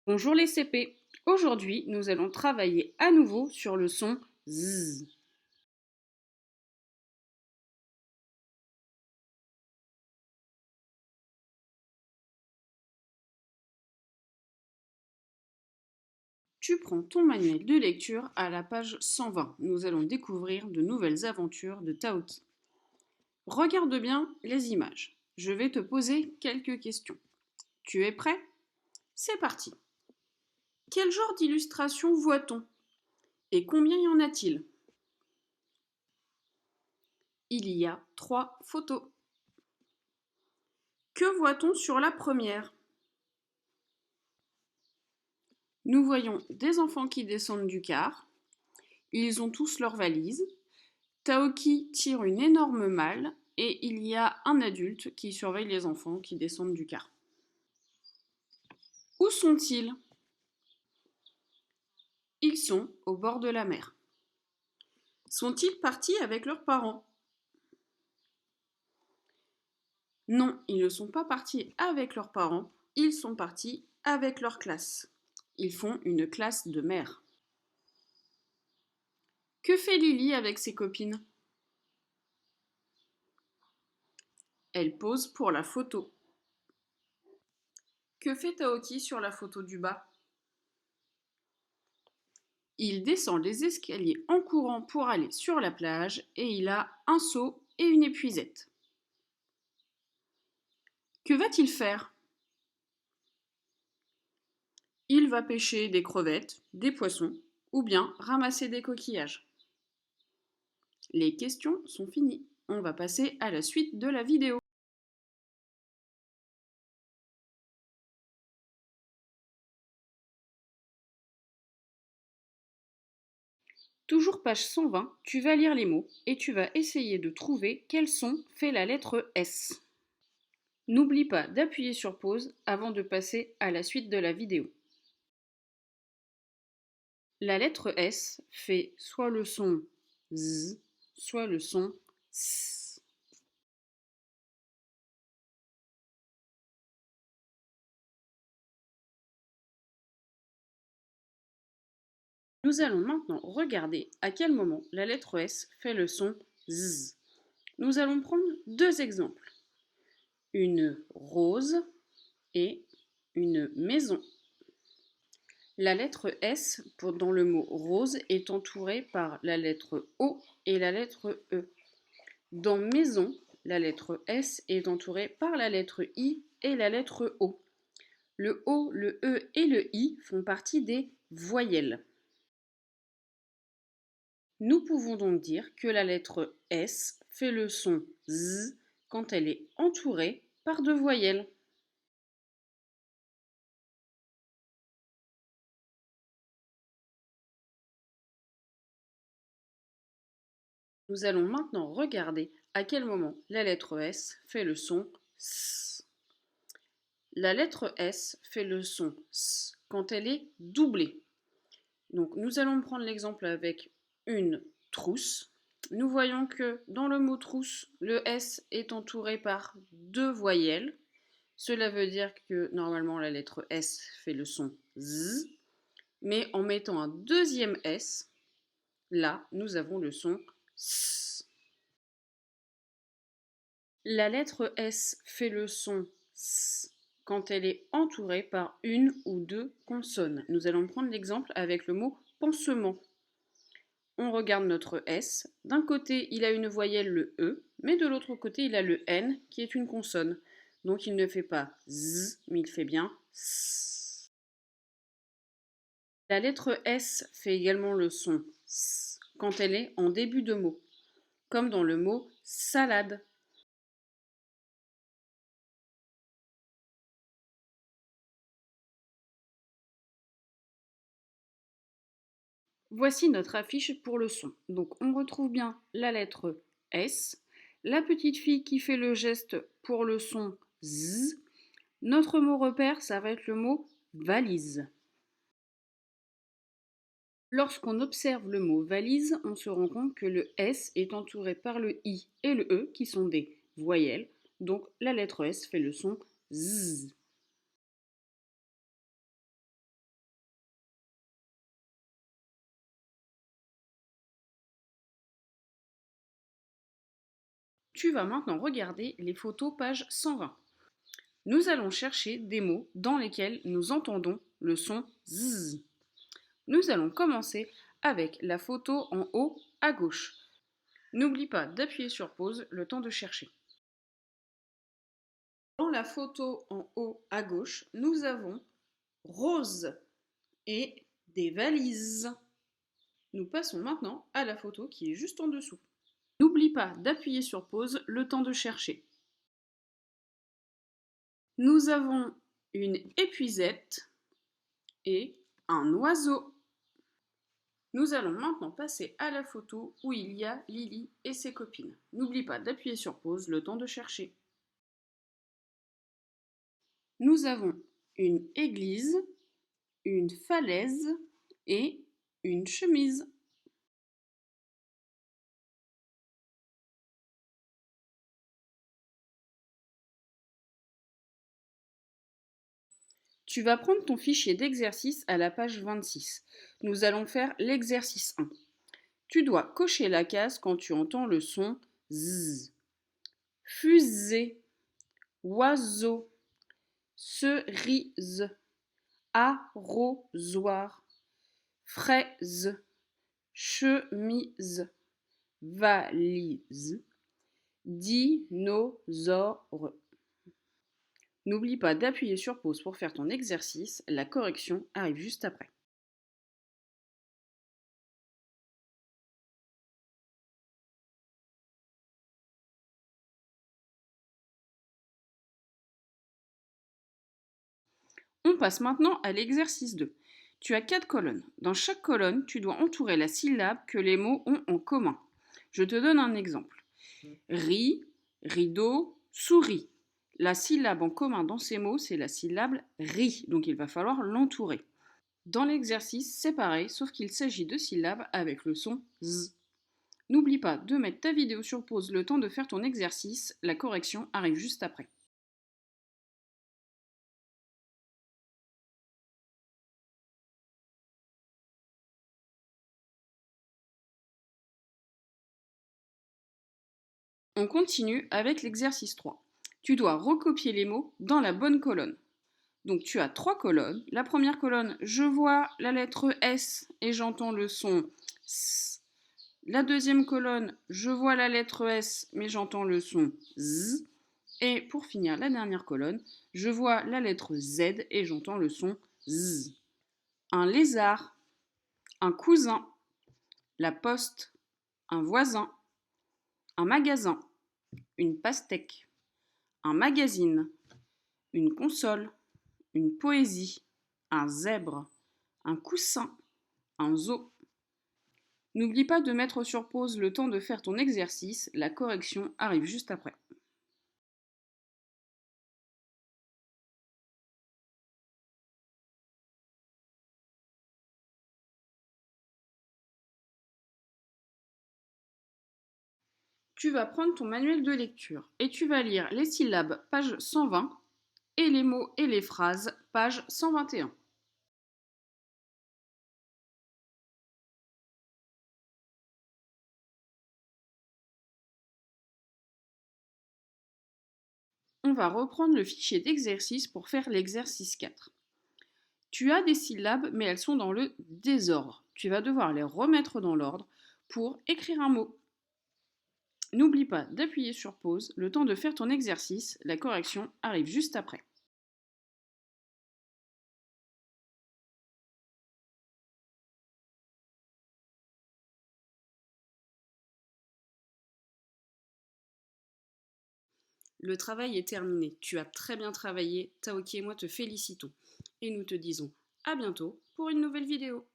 Bonjour les CP. Aujourd'hui, nous allons travailler à nouveau sur le son Z. Tu prends ton manuel de lecture à la page 120. Nous allons découvrir de nouvelles aventures de Taoki. Regarde bien les images. Je vais te poser quelques questions. Tu es prêt? C'est parti. Quel genre d'illustration voit-on? Et combien y en a-t-il? Il y a 3 photos. Que voit-on sur la première? Nous voyons des enfants qui descendent du car. Ils ont tous leurs valises. Taoki tire une énorme malle et il y a un adulte qui surveille les enfants qui descendent du car. Où sont-ils? Ils sont au bord de la mer. Sont-ils partis avec leurs parents? Non, ils ne sont pas partis avec leurs parents, ils sont partis avec leur classe. Ils font une classe de mer. Que fait Lily avec ses copines? Elle pose pour la photo. Que fait Taoki sur la photo du bas? Il descend les escaliers en courant pour aller sur la plage et il a un seau et une épuisette. Que va-t-il faire? Il va pêcher des crevettes, des poissons ou bien ramasser des coquillages. Les questions sont finies. On va passer à la suite de la vidéo. Toujours page 120, tu vas lire les mots et tu vas essayer de trouver quel son fait la lettre S. N'oublie pas d'appuyer sur pause avant de passer à la suite de la vidéo. La lettre S fait soit le son Z, soit le son S. Nous allons maintenant regarder à quel moment la lettre S fait le son Z. Nous allons prendre deux exemples. Une rose et une maison. La lettre S dans le mot rose est entourée par la lettre O et la lettre E. Dans maison, la lettre S est entourée par la lettre I et la lettre O. Le O, le E et le I font partie des voyelles. Nous pouvons donc dire que la lettre S fait le son Z quand elle est entourée par deux voyelles. Nous allons maintenant regarder à quel moment la lettre S fait le son S. La lettre S fait le son S quand elle est doublée. Donc nous allons prendre l'exemple avec une trousse. Nous voyons que dans le mot trousse, le S est entouré par deux voyelles. Cela veut dire que normalement la lettre S fait le son Z, mais en mettant un deuxième S, là nous avons le son S. La lettre S fait le son S quand elle est entourée par une ou deux consonnes. Nous allons prendre l'exemple avec le mot pansement. On regarde notre S. D'un côté, il a une voyelle, le E, mais de l'autre côté, il a le N, qui est une consonne. Donc il ne fait pas Z, mais il fait bien S. La lettre S fait également le son S quand elle est en début de mot, comme dans le mot salade. Voici notre affiche pour le son. Donc on retrouve bien la lettre S, la petite fille qui fait le geste pour le son Z. Notre mot repère, ça va être le mot valise. Lorsqu'on observe le mot valise, on se rend compte que le S est entouré par le I et le E qui sont des voyelles. Donc la lettre S fait le son Z. Tu vas maintenant regarder les photos page 120. Nous allons chercher des mots dans lesquels nous entendons le son Z. Nous allons commencer avec la photo en haut à gauche. N'oublie pas d'appuyer sur pause le temps de chercher. Dans la photo en haut à gauche, nous avons rose et des valises. Nous passons maintenant à la photo qui est juste en dessous. N'oublie pas d'appuyer sur pause le temps de chercher. Nous avons une épuisette et un oiseau. Nous allons maintenant passer à la photo où il y a Lily et ses copines. N'oublie pas d'appuyer sur pause le temps de chercher. Nous avons une église, une falaise et une chemise. Tu vas prendre ton fichier d'exercice à la page 26. Nous allons faire l'exercice 1. Tu dois cocher la case quand tu entends le son Z. Fusée, oiseau, cerise, arrosoir, fraise, chemise, valise, dinosaure. N'oublie pas d'appuyer sur pause pour faire ton exercice, la correction arrive juste après. On passe maintenant à l'exercice 2. Tu as 4 colonnes. Dans chaque colonne, tu dois entourer la syllabe que les mots ont en commun. Je te donne un exemple. Riz, rideau, souris. La syllabe en commun dans ces mots, c'est la syllabe ri, donc il va falloir l'entourer. Dans l'exercice, c'est pareil, sauf qu'il s'agit de syllabes avec le son z. N'oublie pas de mettre ta vidéo sur pause le temps de faire ton exercice, la correction arrive juste après. On continue avec l'exercice 3. Tu dois recopier les mots dans la bonne colonne. Donc tu as 3 colonnes. La première colonne, je vois la lettre S et j'entends le son S. La deuxième colonne, je vois la lettre S mais j'entends le son Z. Et pour finir, la dernière colonne, je vois la lettre Z et j'entends le son Z. Un lézard, un cousin, la poste, un voisin, un magasin, une pastèque, un magazine, une console, une poésie, un zèbre, un coussin, un zoo. N'oublie pas de mettre sur pause le temps de faire ton exercice, la correction arrive juste après. Tu vas prendre ton manuel de lecture et tu vas lire les syllabes page 120 et les mots et les phrases page 121. On va reprendre le fichier d'exercice pour faire l'exercice 4. Tu as des syllabes mais elles sont dans le désordre. Tu vas devoir les remettre dans l'ordre pour écrire un mot. N'oublie pas d'appuyer sur pause le temps de faire ton exercice, la correction arrive juste après. Le travail est terminé, tu as très bien travaillé, Taoki et moi te félicitons. Et nous te disons à bientôt pour une nouvelle vidéo.